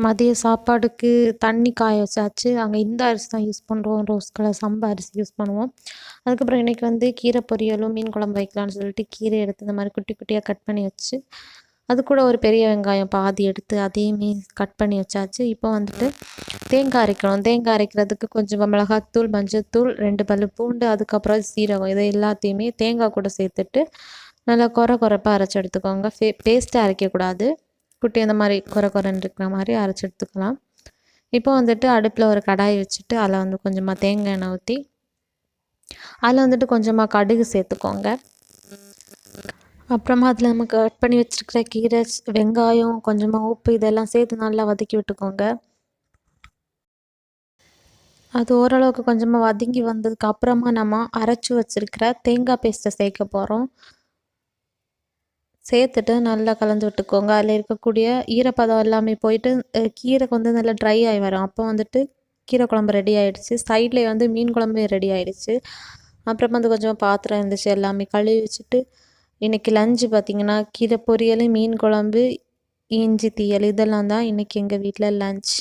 மதிய சாப்பாடுக்கு தண்ணி காய வச்சாச்சு. அங்கே இந்த அரிசி தான் யூஸ் பண்ணுறோம். ரோஸ் கலர் சம்பா அரிசி யூஸ் பண்ணுவோம். அதுக்கப்புறம் இன்றைக்கி வந்து கீரை பொரியலும் மீன் குழம்பு வைக்கலான்னு சொல்லிட்டு கீரை எடுத்து இந்த மாதிரி குட்டி குட்டியாக கட் பண்ணி வச்சு அது கூட ஒரு பெரிய வெங்காயம் பாதி எடுத்து அதையுமே கட் பண்ணி வச்சாச்சு. இப்போ வந்துட்டு தேங்காய் அரைக்கணும். தேங்காய் அரைக்கிறதுக்கு கொஞ்சம் மிளகாத்தூள், மஞ்சத்தூள், 2 பல்லு பூண்டு, அதுக்கப்புறம் சீரகம் இதை எல்லாத்தையுமே தேங்காய் கூட சேர்த்துட்டு நல்லா கொரப்பாக அரைச்சி எடுத்துக்கோங்க. பேஸ்ட்டாக அரைக்கக்கூடாது. குட்டி அந்த மாதிரி கொரன்னு இருக்கிற மாதிரி அரைச்சி எடுத்துக்கலாம். இப்போ வந்துட்டு அடுப்பில் ஒரு கடாய் வச்சுட்டு அதில் வந்து கொஞ்சமாக தேங்காய் எண்ணெய் ஊற்றி அதில் வந்துட்டு கொஞ்சமாக கடுகு சேர்த்துக்கோங்க. அப்புறமா அதில் நம்ம கட் பண்ணி வச்சுருக்கிற கீரை, வெங்காயம், கொஞ்சமாக உப்பு இதெல்லாம் சேர்த்து நல்லா வதக்கி விட்டுக்கோங்க. அது ஓரளவுக்கு கொஞ்சமாக வதங்கி வந்ததுக்கு அப்புறமா நம்ம அரைச்சி வச்சுருக்கிற தேங்காய் பேஸ்ட்டை சேர்க்க போகிறோம். சேர்த்துட்டு நல்லா கலந்து விட்டுக்கோங்க. அதில் இருக்கக்கூடிய ஈரப்பதம் எல்லாமே போயிட்டு கீரை வந்து நல்லா ட்ரை ஆகி வரும். அப்போ வந்துட்டு கீரை குழம்பு ரெடி ஆகிடுச்சு. சைட்லேயே வந்து மீன் குழம்பு ரெடி ஆகிடுச்சு. அப்புறமா வந்து கொஞ்சம் பாத்திரம் இருந்துச்சு, எல்லாமே கழுவி வச்சுட்டு இன்றைக்கி லஞ்சு பார்த்திங்கன்னா கீரை பொரியல், மீன் குழம்பு, இஞ்சி தீயல் இதெல்லாம் தான் இன்றைக்கி எங்கள் வீட்டில் லஞ்ச்.